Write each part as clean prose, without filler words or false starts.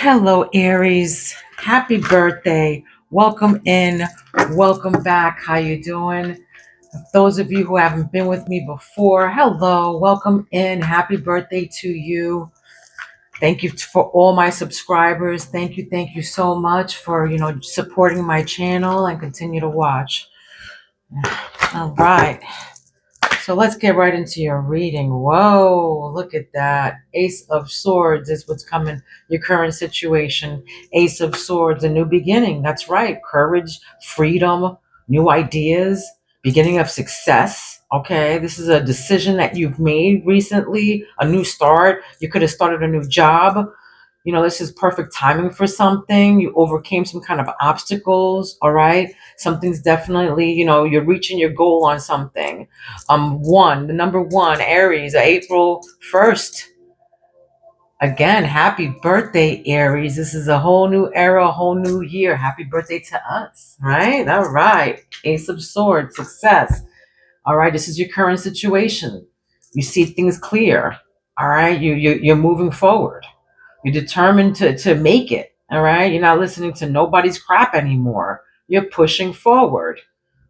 Hello, Aries. Happy birthday. Welcome in. Welcome back. How you doing? Those of you who haven't been with me before, hello. Welcome in. Happy birthday to you. Thank you for all my subscribers. Thank you so much for, supporting my channel and continue to watch. All right. So let's get right into your reading. Whoa, look at that. Ace of Swords is what's coming, your current situation. Ace of Swords, a new beginning. That's right. Courage, freedom, new ideas, beginning of success. Okay, this is a decision that you've made recently, a new start. You could have started a new job. This is perfect timing for something. You overcame some kind of obstacles, all right? Something's definitely, you're reaching your goal on something. The number one, Aries, April 1st. Again, happy birthday, Aries. This is a whole new era, a whole new year. Happy birthday to us, right? All right. Ace of Swords, success. All right, this is your current situation. You see things clear. All right, you're moving forward. You're determined to make it. All right. You're not listening to nobody's crap anymore. You're pushing forward.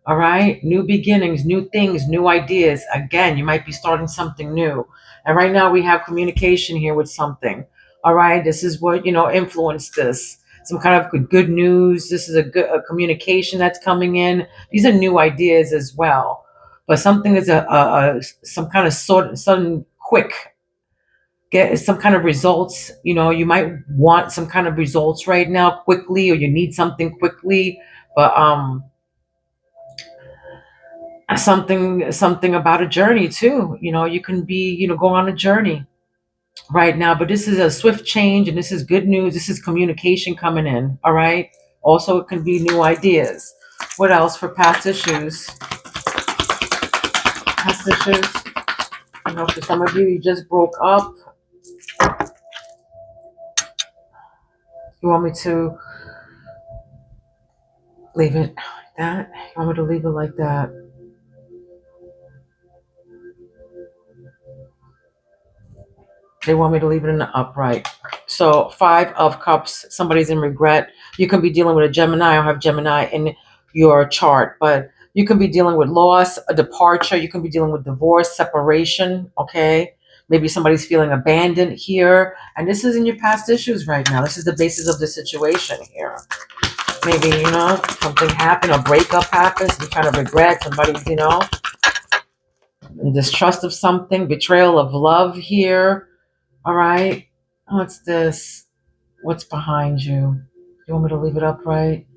All right. New beginnings, new things, new ideas. Again, you might be starting something new. And right now we have communication here with something. All right. This is what, influenced this. Some kind of good news. This is a communication that's coming in. These are new ideas as well. But something is some kind of sudden quick get some kind of results. You might want some kind of results right now quickly, or you need something quickly. But something about a journey too. You can be, go on a journey right now, but this is a swift change, and this is good news. This is communication coming in. All right. Also, it can be new ideas. What else for past issues? Past issues. For some of you, you just broke up. You want me to leave it like that? You want me to leave it like that? They want me to leave it in the upright. So 5 of Cups, somebody's in regret. You can be dealing with a Gemini. I don't have Gemini in your chart, but you can be dealing with loss, a departure. You can be dealing with divorce, separation. Okay. Maybe somebody's feeling abandoned here. And this is in your past issues right now. This is the basis of the situation here. Maybe, something happened, a breakup happens, you kind of regret somebody, distrust of something, betrayal of love here. All right. What's this? What's behind you? You want me to leave it upright?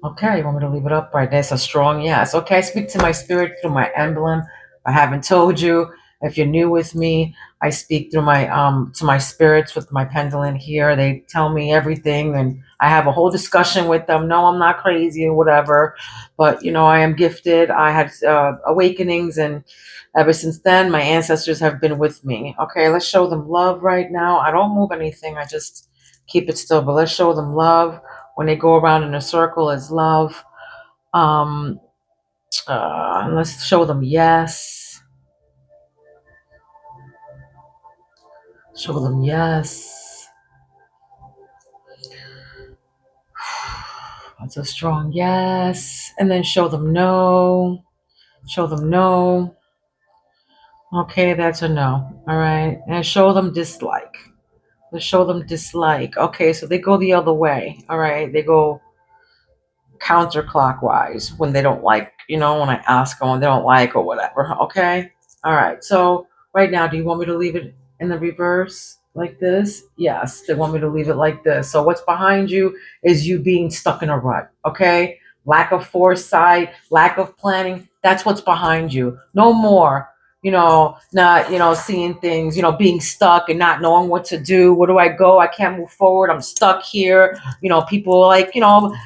Okay, you want me to leave it upright? That's a strong yes. Okay, I speak to my spirit through my emblem. I haven't told you. If you're new with me, I speak through my to my spirits with my pendulum here. They tell me everything, and I have a whole discussion with them. No, I'm not crazy or whatever, but I am gifted. I had awakenings, and ever since then, my ancestors have been with me. Okay, let's show them love right now. I don't move anything. I just keep it still, but let's show them love. When they go around in a circle as love. Um, let's show them yes. Show them yes. That's a strong yes. And then show them no. Show them no. Okay, that's a no. All right. And show them dislike. Let's show them dislike. Okay, so they go the other way. All right. They go counterclockwise when they don't like, when I ask them when they don't like or whatever. Okay. All right. So right now, do you want me to leave it in the reverse like this? Yes, they want me to leave it like this. So what's behind you is you being stuck in a rut. Okay. Lack of foresight, lack of planning. That's what's behind you. No more not, seeing things, being stuck and not knowing what to do. Where do I go? I can't move forward. I'm stuck here. People like,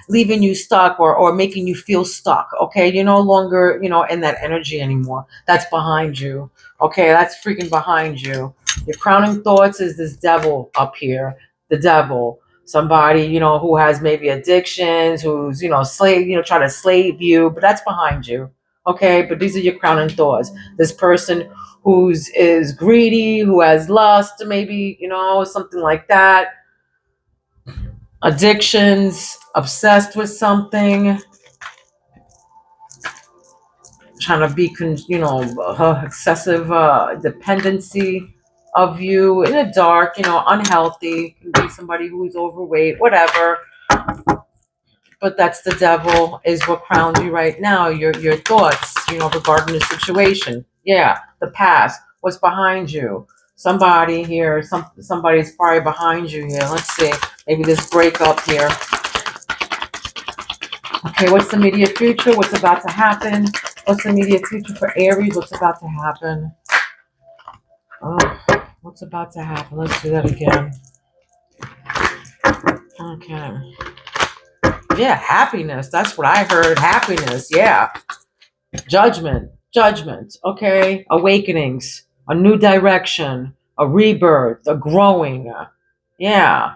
leaving you stuck or making you feel stuck. Okay. You're no longer, in that energy anymore. That's behind you. Okay. That's freaking behind you. Your crowning thoughts is this devil up here, the devil. Somebody, who has maybe addictions, who's, slave, try to slave you, but that's behind you. Okay, but these are your crowning thoughts. This person who's is greedy, who has lust, maybe, something like that. addictions, obsessed with something, trying to be, excessive dependency of you in the dark, unhealthy. Can be somebody who's overweight, whatever. But that's the devil is what crowns you right now. Your thoughts, regarding the situation. Yeah, the past, what's behind you. Somebody here, somebody's probably behind you here. Let's see. Maybe this breakup here. Okay, what's the immediate future? What's about to happen? What's the immediate future for Aries? What's about to happen? Oh, what's about to happen? Let's do that again. Okay. Yeah, happiness. That's what I heard. Happiness. Yeah. Judgment. Okay. Awakenings. A new direction. A rebirth. A growing. Yeah.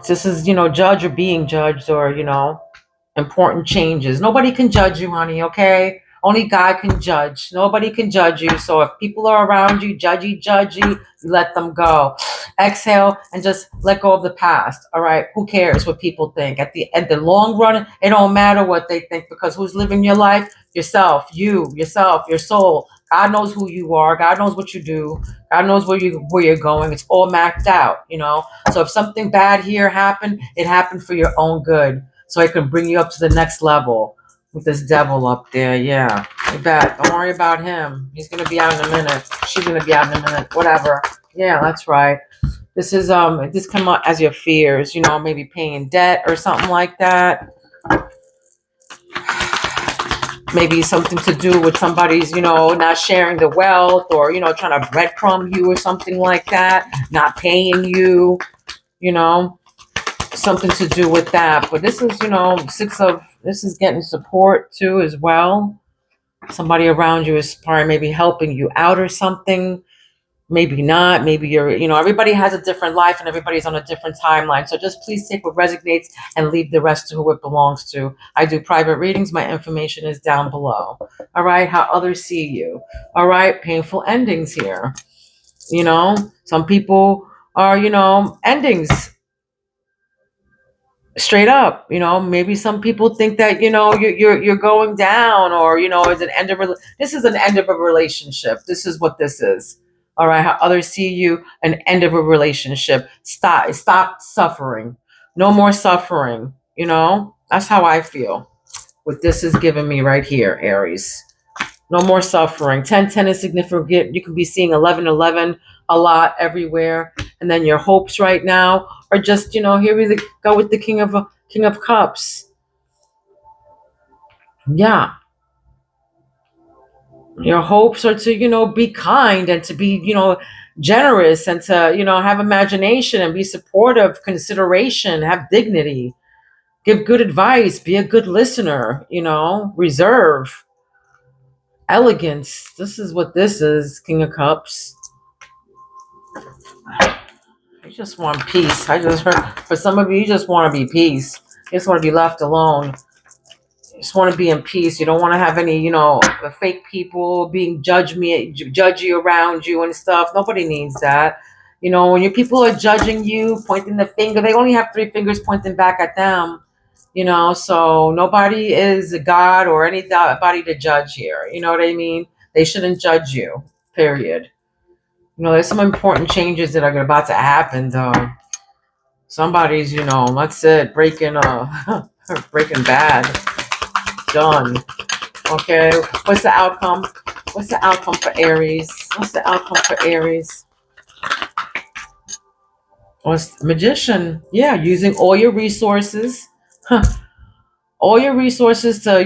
This is, judge or being judged, or, important changes. Nobody can judge you, honey, okay? Only God can judge. Nobody can judge you. So if people are around you, judgy, you let them go. Exhale and just let go of the past. All right. Who cares what people think? At the long run, it don't matter what they think, because who's living your life? Yourself, yourself, your soul. God knows who you are. God knows what you do. God knows where you're going. It's all mapped out. So if something bad here happened, it happened for your own good. So I can bring you up to the next level with this devil up there. Yeah, I bet. Don't worry about him. He's gonna be out in a minute. She's gonna be out in a minute. Whatever. Yeah, that's right. This is this come out as your fears. Maybe paying debt or something like that. Maybe something to do with somebody's, not sharing the wealth, or trying to breadcrumb you or something like that. Not paying you. Something to do with that. But this is, this is getting support too as well. Somebody around you is probably maybe helping you out or something. Maybe not. Maybe you're, everybody has a different life and everybody's on a different timeline. So just please take what resonates and leave the rest to who it belongs to. I do private readings. My information is down below. All right. How others see you. All right. Painful endings here. Some people are, endings. Straight up, maybe some people think that you're going down, or it's an end of this is an end of a relationship. This is what this is. All right, how others see you, an end of a relationship. Stop suffering. No more suffering. That's how I feel. What this is giving me right here, Aries. No more suffering. 1010 is significant. You can be seeing 1111 a lot everywhere. And then your hopes right now are just, here we go with the King of Cups. Yeah. Your hopes are to, be kind and to be, generous, and to, have imagination and be supportive, consideration, have dignity, give good advice, be a good listener, reserve, elegance. This is what this is, King of Cups. You just want peace. I just heard, for some of you, you just want to be peace. You just want to be left alone. You just want to be in peace. You don't want to have any, fake people being judgy around you and stuff. Nobody needs that. When your people are judging you, pointing the finger, they only have 3 fingers pointing back at them. So nobody is a God or anybody to judge here. You know what I mean? They shouldn't judge you, period. There's some important changes that are about to happen, though. Somebody's, that's it, breaking breaking bad. Done. Okay. What's the outcome? What's the outcome for Aries? What's the outcome for Aries? What's Magician? Yeah, using all your resources. All your resources to,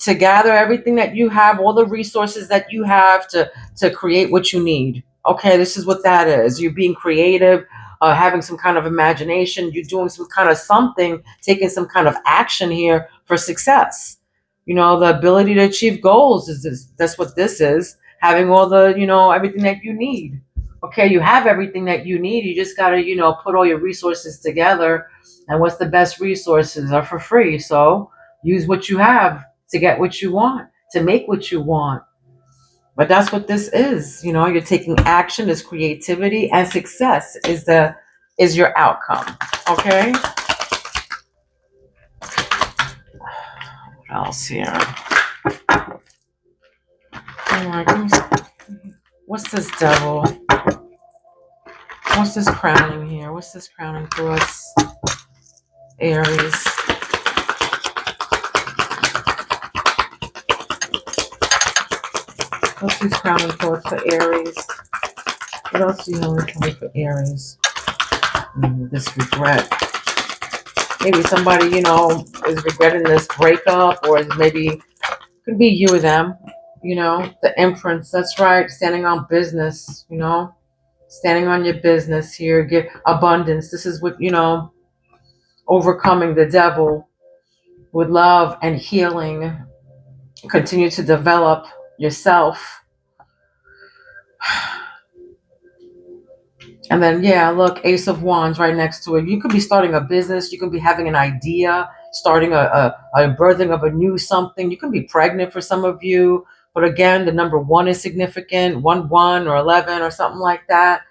to gather everything that you have, all the resources that you have to create what you need. Okay, this is what that is. You're being creative, having some kind of imagination. You're doing some kind of something, taking some kind of action here for success. The ability to achieve goals is this. That's what this is. Having all the, everything that you need. Okay, you have everything that you need. You just got to, put all your resources together. And what's the best resources are for free. So use what you have to get what you want, to make what you want. But that's what this is. You're taking action. Is creativity, and success is the is your outcome. Okay? What else here? All right, what's this devil? What's this crowning here? What's this crowning for us? Aries. What's this crowning thoughts for Aries? What else do you know for Aries? This regret. Maybe somebody, is regretting this breakup, or maybe could be you or them. The Empress. That's right. Standing on business. Standing on your business here. Give abundance. This is what overcoming the devil with love and healing. Continue to develop yourself. And then, yeah, look, Ace of Wands right next to it. You could be starting a business. You could be having an idea, starting a birthing of a new something. You can be pregnant for some of you. But again, the number 1 is significant, 1 or 11 or something like that.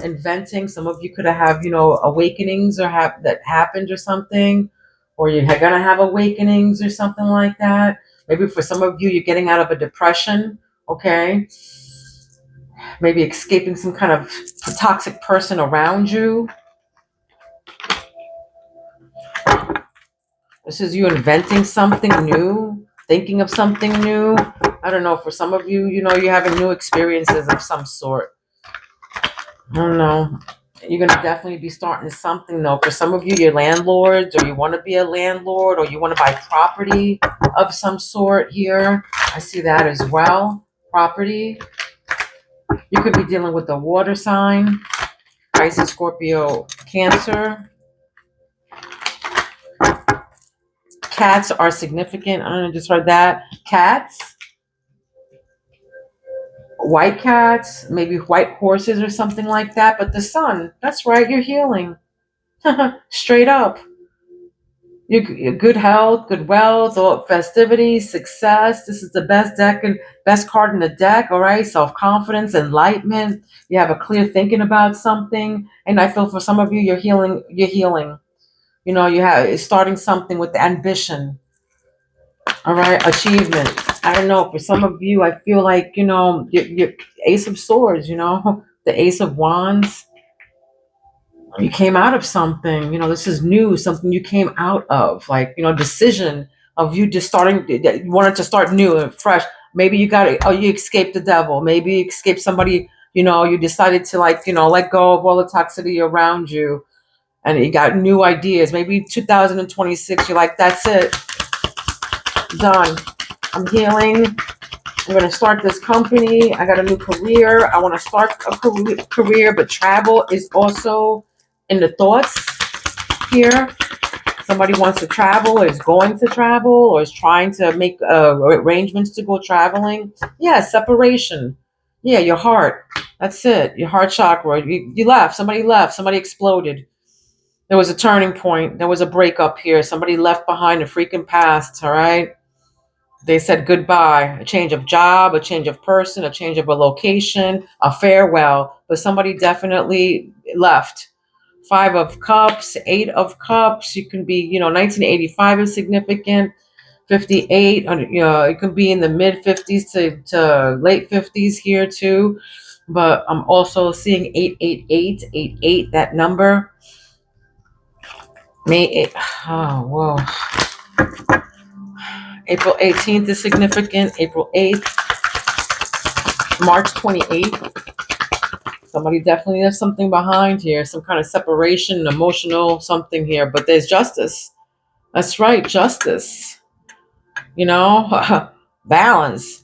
Inventing. Some of you could have, awakenings or have that happened or something. Or you're going to have awakenings or something like that. Maybe for some of you, you're getting out of a depression. Okay. Maybe escaping some kind of toxic person around you. This is you inventing something new, thinking of something new. I don't know. For some of you, you're having new experiences of some sort. I don't know. You're going to definitely be starting something, though. For some of you, you're landlords, or you want to be a landlord, or you want to buy property of some sort here. I see that as well. Property. You could be dealing with the water sign. Pisces, Scorpio, Cancer. Cats are significant. I don't know, just heard that. Cats. White cats, maybe white horses or something like that. But the sun, that's right, you're healing. Straight up. Your good health, good wealth, or festivities, success. This is the best deck and best card in the deck. All right, self-confidence, enlightenment. You have a clear thinking about something, and I feel for some of you, you're healing. You're healing. You have starting something with ambition. All right, achievement. I don't know. For some of you, I feel like your Ace of Swords. The Ace of Wands. You came out of something. This is new. Something you came out of, like decision of you just starting. You wanted to start new and fresh. Maybe you got it. Oh, you escaped the devil. Maybe you escaped somebody. You decided to let go of all the toxicity around you, and you got new ideas. Maybe 2026. You're like, that's it. Done. I'm healing. I'm going to start this company. I got a new career. I want to start a career, but travel is also in the thoughts here. Somebody wants to travel, or is going to travel, or is trying to make arrangements to go traveling. Yeah, separation. Yeah, your heart. That's it. Your heart chakra. You left. Somebody left. Somebody exploded. There was a turning point. There was a breakup here. Somebody left behind a freaking past. All right. They said goodbye, a change of job, a change of person, a change of a location, a farewell. But somebody definitely left. 5 of Cups, 8 of Cups. You can be, 1985 is significant. 58, it could be in the mid 50s to late 50s here too. But I'm also seeing 888, 88, that number. May 8, oh, whoa. April 18th is significant. April 8th. March 28th. Somebody definitely has something behind here. Some kind of separation, emotional something here. But there's justice. That's right, justice. Balance.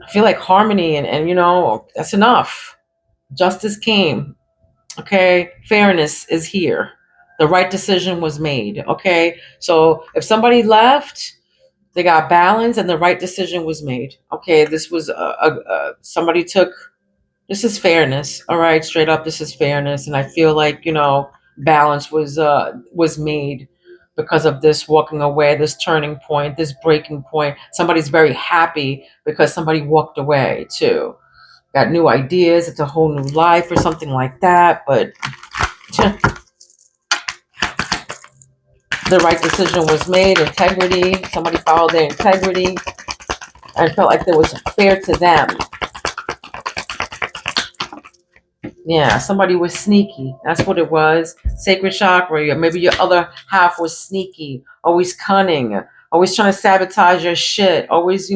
I feel like harmony and that's enough. Justice came. Okay. Fairness is here. The right decision was made. Okay. So if somebody left, they got balance and the right decision was made. Okay. This was somebody took. This is fairness. All right. Straight up, this is fairness. And I feel like, balance was made because of this walking away, this turning point, this breaking point. Somebody's very happy because somebody walked away too. got new ideas. It's a whole new life or something like that. But the right decision was made. Integrity. Somebody followed their integrity. I felt like it was fair to them. Yeah, somebody was sneaky. That's what it was. Sacred chakra. Maybe your other half was sneaky, always cunning, always trying to sabotage your shit. Always,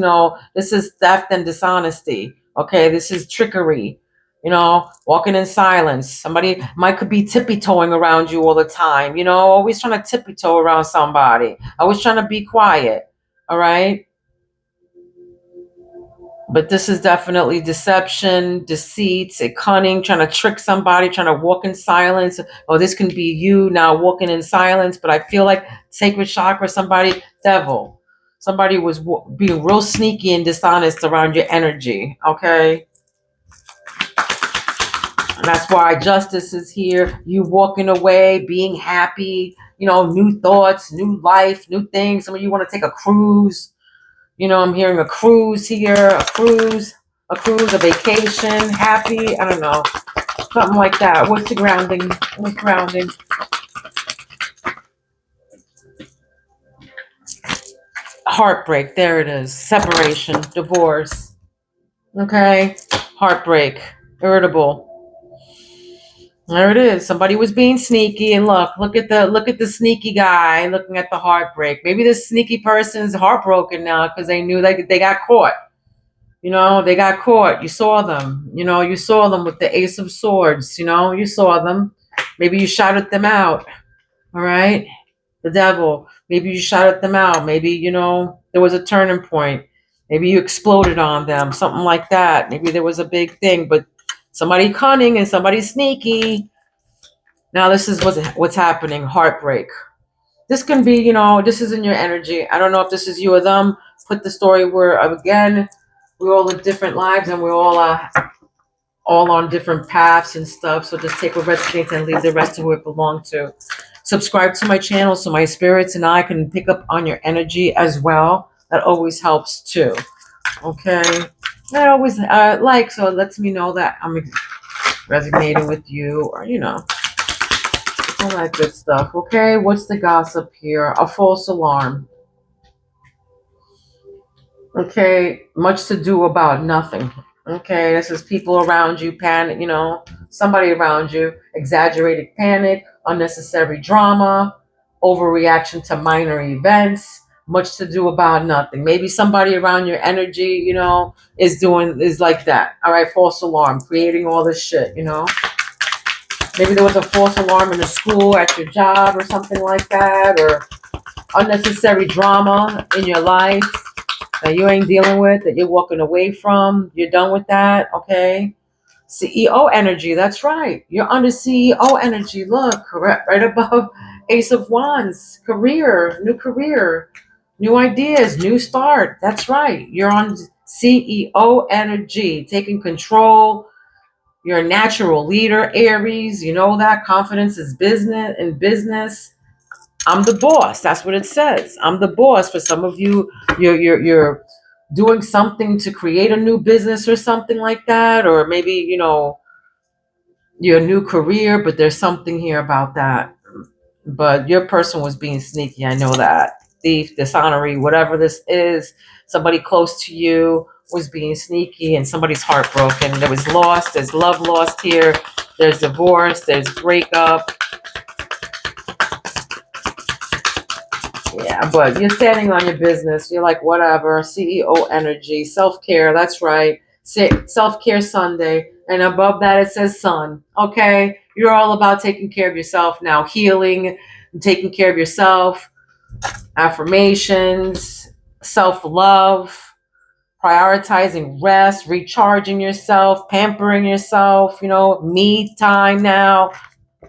this is theft and dishonesty. Okay, this is trickery. Walking in silence. Somebody could be tippy-toeing around you all the time. Always trying to tippy-toe around somebody. Always trying to be quiet. All right. But this is definitely deception, deceit, cunning, trying to trick somebody, trying to walk in silence. Oh, this can be you now walking in silence. But I feel like sacred chakra, somebody, devil. Somebody was being real sneaky and dishonest around your energy. Okay. And that's why justice is here. You walking away, being happy, new thoughts, new life, new things. Some of you want to take a cruise. I'm hearing a cruise here, a cruise, a vacation, happy, I don't know, something like that. What's the grounding? What's grounding? Heartbreak, there it is. Separation, divorce. Okay, heartbreak, irritable. There it is. Somebody was being sneaky, and look at the sneaky guy looking at the heartbreak. Maybe this sneaky person's heartbroken now because they knew they got caught. They got caught. You saw them. You saw them with the Ace of Swords. You saw them. Maybe you shouted them out. All right. The devil. Maybe you shouted them out. Maybe, there was a turning point. Maybe you exploded on them. Something like that. Maybe there was a big thing. But somebody cunning and somebody sneaky. Now this is what's happening. Heartbreak. This can be, this is in your energy. I don't know if this is you or them. Put the story where, again, we all live different lives and we're all on different paths and stuff. So just take what resonates and leave the rest to who it belongs to. Subscribe to my channel so my spirits and I can pick up on your energy as well. That always helps too. Okay. That always so it lets me know that I'm resonating with you, or all that good stuff. Okay. What's the gossip here? A false alarm. Okay, much to do about nothing. Okay, this is people around you, panic, somebody around you, exaggerated panic, unnecessary drama, overreaction to minor events, much to do about nothing. Maybe somebody around your energy, is like that. All right, false alarm, creating all this shit, Maybe there was a false alarm in the school, at your job, or something like that, or unnecessary drama in your life that you ain't dealing with, that you're walking away from. You're done with that, okay? CEO energy, that's right. You're under CEO energy. Look, right above Ace of Wands. Career, new ideas, new start. That's right. You're on CEO energy, taking control. You're a natural leader, Aries. You know that. Confidence is business. I'm the boss. That's what it says. I'm the boss. For some of you, you're doing something to create a new business or something like that, or maybe your new career. But there's something here about that. But your person was being sneaky. I know that. Thief, dishonorary, whatever this is. Somebody close to you was being sneaky, and somebody's heartbroken. There was lost. There's love lost here. There's divorce. There's breakup. Yeah, but you're standing on your business. You're like, whatever, CEO energy, self-care. That's right. Self-care Sunday. And above that, it says sun. Okay. You're all about taking care of yourself now, healing, taking care of yourself, affirmations, self-love, prioritizing rest, recharging yourself, pampering yourself, me time now.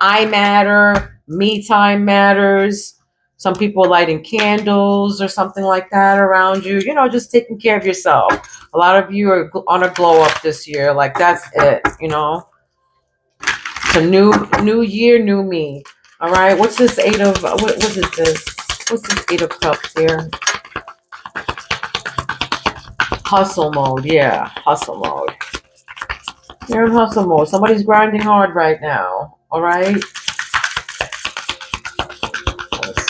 I matter. Me time matters. Some people lighting candles or something like that around you. Just taking care of yourself. A lot of you are on a glow up this year. Like, that's it, It's a new year, new me. All right. What's this eight of, what is this? What's this Eight of Cups here? Hustle mode. Yeah, hustle mode. You're in hustle mode. Somebody's grinding hard right now. All right.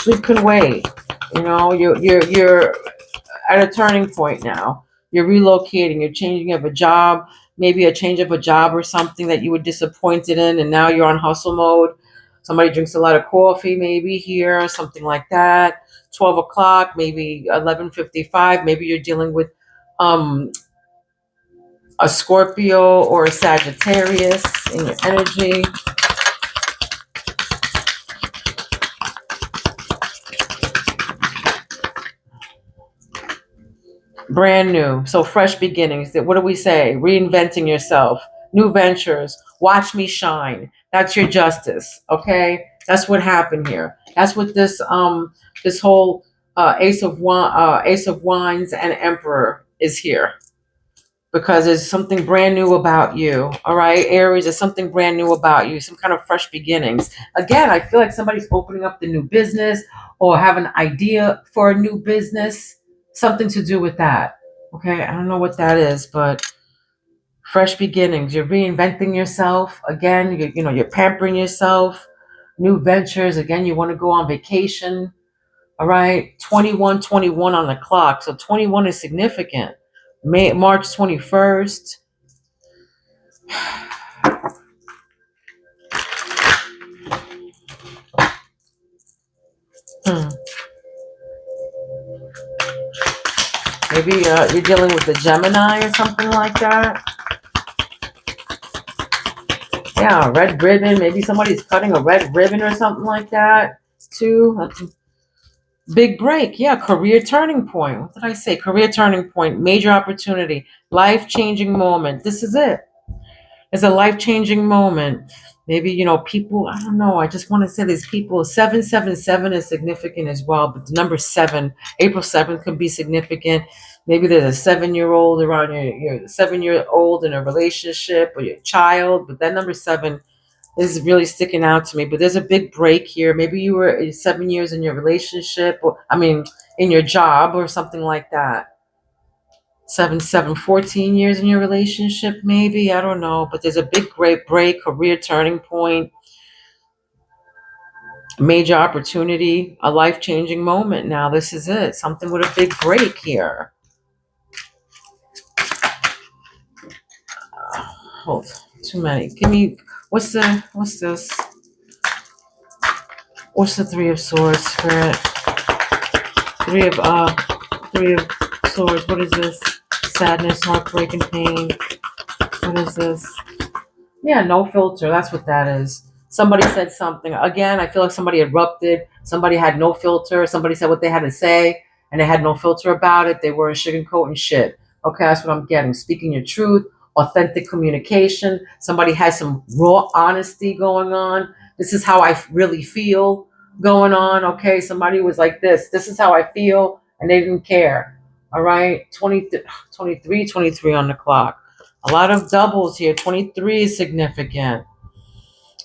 Sleep can wait. You know, you're at a turning point now. You're relocating. You're changing of a job. Maybe a change of a job or something that you were disappointed in, and now you're on hustle mode. Somebody drinks a lot of coffee, maybe here, something like that. 12 o'clock, maybe 11:55. Maybe you're dealing with um, a Scorpio or a Sagittarius in your energy. Brand new. So fresh beginnings. What do we say? Reinventing yourself. New ventures. Watch me shine. That's your justice. Okay? That's what happened here. That's what this whole Ace of Wands and Emperor is here. Because there's something brand new about you. All right, Aries, there's something brand new about you, some kind of fresh beginnings. Again, I feel like somebody's opening up the new business or have an idea for a new business, something to do with that. Okay, I don't know what that is, but fresh beginnings. You're reinventing yourself. Again, you're pampering yourself. New ventures. Again, you want to go on vacation. All right, 21 on the clock. So 21 is significant. March 21st. Hmm. Maybe you're dealing with a Gemini or something like that. Yeah, red ribbon. Maybe somebody's cutting a red ribbon or something like that, too. That's a big break. Yeah, career turning point. What did I say? Career turning point. Major opportunity. Life changing moment. This is it. It's a life changing moment. Maybe, people, I don't know. I just want to say these people, 777 is significant as well, but the number 7, April 7th, could be significant. Maybe there's a 7-year old around your 7-year old in a relationship or your child, but that number 7 is really sticking out to me. But there's a big break here. Maybe you were 7 years in your relationship, or in your job or something like that. 14 years in your relationship, maybe. I don't know. But there's a big great break, career turning point, major opportunity, a life changing moment. Now, this is it. Something with a big break here. Hold, too many. Give me, what's this? What's the Three of Swords, Spirit? Three of, Three of Swords. What is this? Sadness, heartbreak, and pain. What is this? Yeah, no filter. That's what that is. Somebody said something. Again, I feel like somebody erupted. Somebody had no filter. Somebody said what they had to say, and they had no filter about it. They weren't sugarcoating shit. Okay, that's what I'm getting. Speaking your truth, authentic communication. Somebody has some raw honesty going on. This is how I really feel going on. Okay, somebody was like this. This is how I feel, and they didn't care. All right, 23 on the clock. A lot of doubles here. 23 is significant.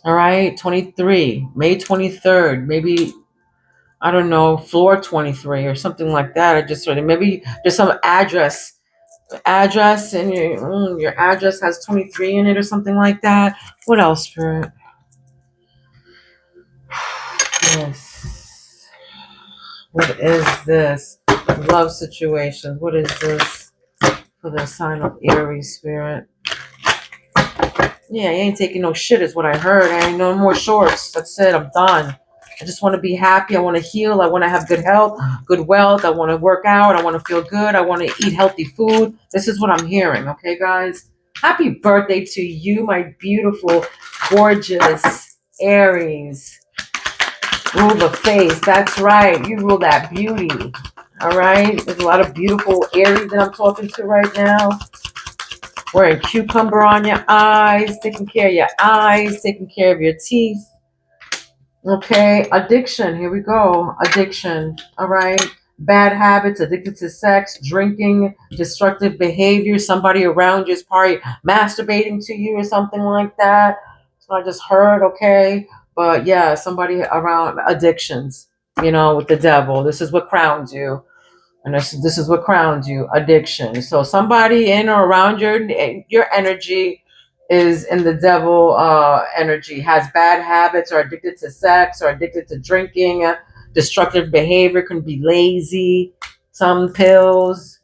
All right, 23, May 23rd, maybe, I don't know, floor 23 or something like that. I just heard it. Maybe there's some address, and your address has 23 in it or something like that. What else, Spirit? Yes. What is this? Love situations. What is this for the sign of Aries, Spirit? Yeah, you ain't taking no shit is what I heard. I ain't no more shorts. That's it. I'm done. I just want to be happy. I want to heal. I want to have good health, good wealth. I want to work out. I want to feel good. I want to eat healthy food. This is what I'm hearing. Okay, guys? Happy birthday to you, my beautiful, gorgeous Aries. Rule the face. That's right. You rule that beauty. All right? There's a lot of beautiful Aries that I'm talking to right now. Wearing cucumber on your eyes, taking care of your eyes, taking care of your teeth. Okay, addiction. Here we go. Addiction. All right. Bad habits, addicted to sex, drinking, destructive behavior. Somebody around you is probably masturbating to you or something like that. So I just heard, okay. But yeah, somebody around addictions, with the devil. This is what crowns you. And this is what crowns you, addiction. So somebody in or around your energy is in the devil energy, has bad habits, or addicted to sex, or addicted to drinking, destructive behavior, can be lazy, some pills,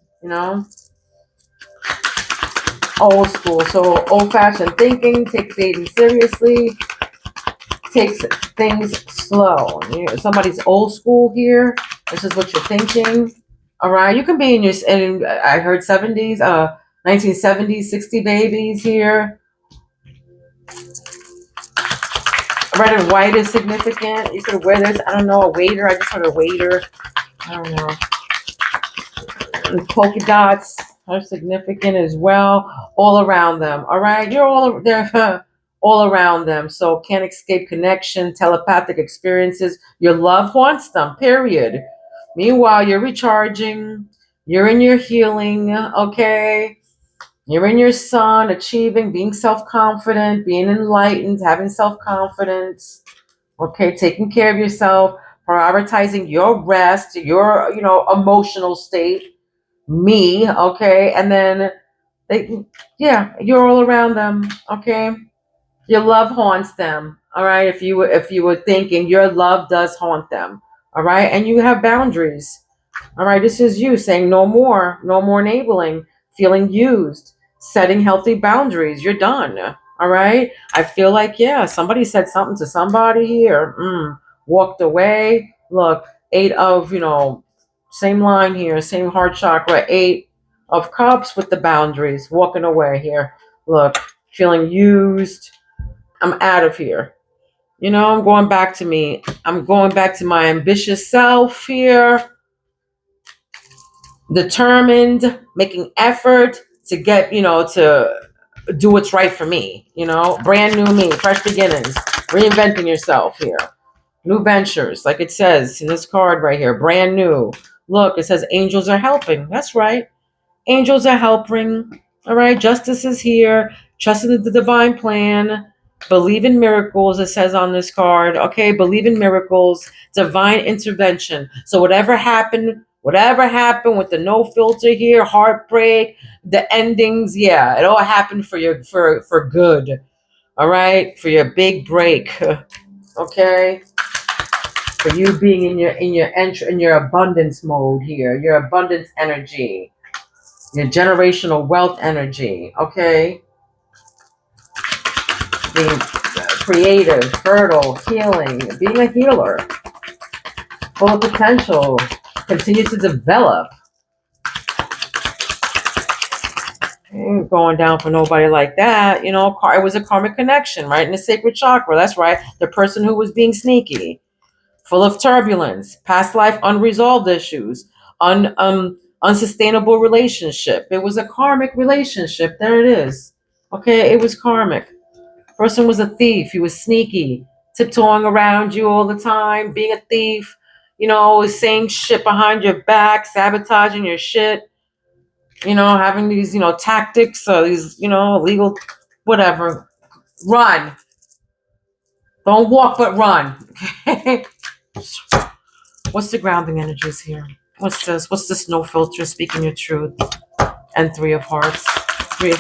old school. So old fashioned thinking, takes dating seriously, takes things slow. Somebody's old school here. This is what you're thinking. All right. You can be in I heard 70s, 1970s, 60 babies here. Red and white is significant. You could wear this. I don't know, a waiter. I just heard a waiter. I don't know. And polka dots are significant as well. All around them. All right. You're all there. All around them. So can't escape connection, telepathic experiences. Your love haunts them, period. Meanwhile, you're recharging. You're in your healing. Okay. You're in your sun, achieving, being self-confident, being enlightened, having self-confidence. Okay, taking care of yourself, prioritizing your rest, your, emotional state, me, okay, and then yeah, you're all around them, okay. Your love haunts them, all right. If you were thinking, your love does haunt them, all right, and you have boundaries. All right, this is you saying no more enabling, feeling used, setting healthy boundaries. You're done. All right. I feel like, yeah, somebody said something to somebody here, walked away. Look, eight of, same line here, same heart chakra, eight of cups with the boundaries, walking away here. Look, feeling used. I'm out of here. I'm going back to me. I'm going back to my ambitious self here, determined, making effort to get, to do what's right for me, brand new me, fresh beginnings, reinventing yourself here, new ventures, like it says in this card right here, brand new. Look, it says angels are helping. That's right. Angels are helping. All right. Justice is here. Trust in the divine plan. Believe in miracles, it says on this card. Okay. Believe in miracles, divine intervention. So whatever happened with the no filter here, heartbreak, the endings, yeah, it all happened for your for good. All right. For your big break. Okay. For you being in your abundance mode here, your abundance energy, your generational wealth energy, okay? Being creative, fertile, healing, being a healer, full of potential, continue to develop. Ain't going down for nobody like that. It was a karmic connection, right? In the sacred chakra, that's right. The person who was being sneaky, full of turbulence, past life unresolved issues, unsustainable relationship. It was a karmic relationship. There it is. Okay, it was karmic. Person was a thief. He was sneaky, tiptoeing around you all the time, being a thief, saying shit behind your back, sabotaging your shit, having these, tactics, these, illegal, whatever. Run. Don't walk, but run. Okay. What's the grounding energies here? What's this? What's this no filter, speaking your truth? And three of hearts. Three of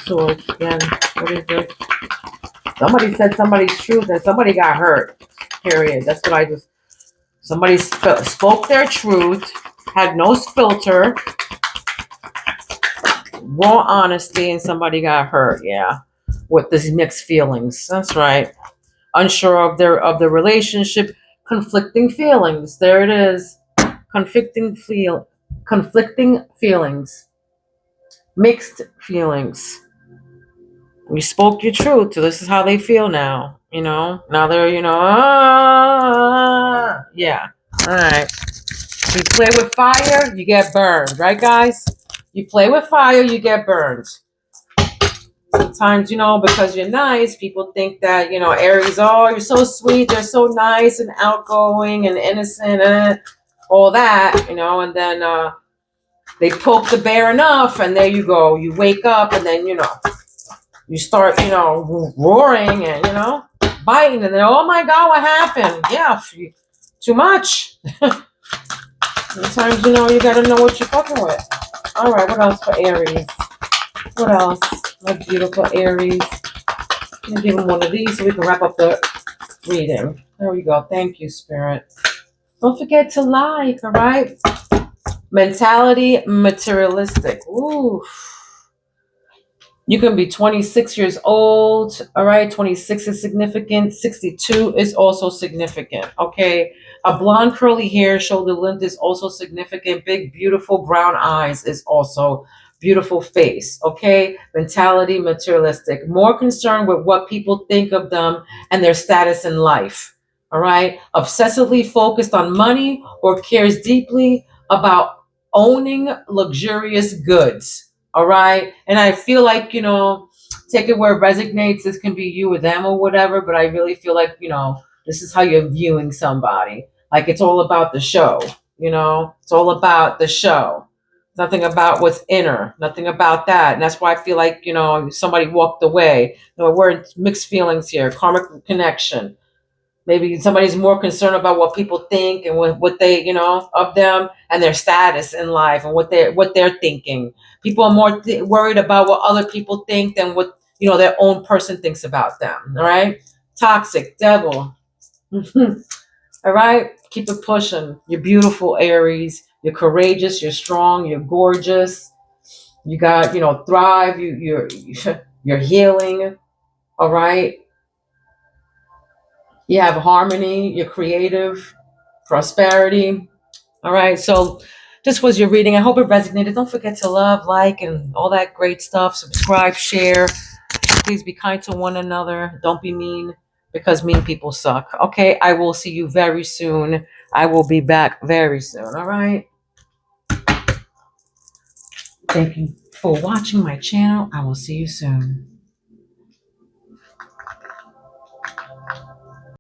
swords. Again, what is this? Somebody said somebody's truth and somebody got hurt. Period. That's what somebody spoke their truth, had no filter, raw honesty, and somebody got hurt. Yeah. With these mixed feelings. That's right. Unsure of the relationship, conflicting feelings. There it is. Conflicting feelings. Mixed feelings. You spoke your truth, so this is how they feel now. Now they're, yeah. All right. You play with fire, you get burned, right, guys? You play with fire, you get burned. Sometimes, because you're nice, people think that, Aries, oh, you're so sweet, they're so nice and outgoing and innocent and all that, and then they poke the bear enough, and there you go. You wake up, and then, you start, roaring and, biting, and then, oh my God, what happened? Yeah, too much. Sometimes, you gotta know what you're fucking with. All right, what else for Aries? What else? My beautiful Aries. I'm gonna give them one of these so we can wrap up the reading. There we go. Thank you, Spirit. Don't forget to like, all right? Mentality, materialistic. Ooh. You can be 26 years old, all right? 26 is significant. 62 is also significant, okay? A blonde curly hair, shoulder length is also significant. Big, beautiful brown eyes is also beautiful face, okay? Mentality, materialistic. More concerned with what people think of them and their status in life, all right? Obsessively focused on money or cares deeply about owning luxurious goods, all right. And I feel like, take it where it resonates. This can be you or them or whatever, but I really feel like, this is how you're viewing somebody. Like it's all about the show, it's all about the show. Nothing about what's inner, nothing about that. And that's why I feel like, somebody walked away. We're in mixed feelings here, karmic connection. Maybe somebody's more concerned about what people think and what they, of them and their status in life and what they're thinking. People are more worried about what other people think than what, their own person thinks about them. All right. Toxic devil. All right. Keep it pushing. You're beautiful, Aries. You're courageous. You're strong. You're gorgeous. You got, thrive. You're healing. All right. You have harmony, you're creative, prosperity. All right. So this was your reading. I hope it resonated. Don't forget to love, like, and all that great stuff. Subscribe, share. Please be kind to one another. Don't be mean because mean people suck. Okay. I will see you very soon. I will be back very soon. All right. Thank you for watching my channel. I will see you soon.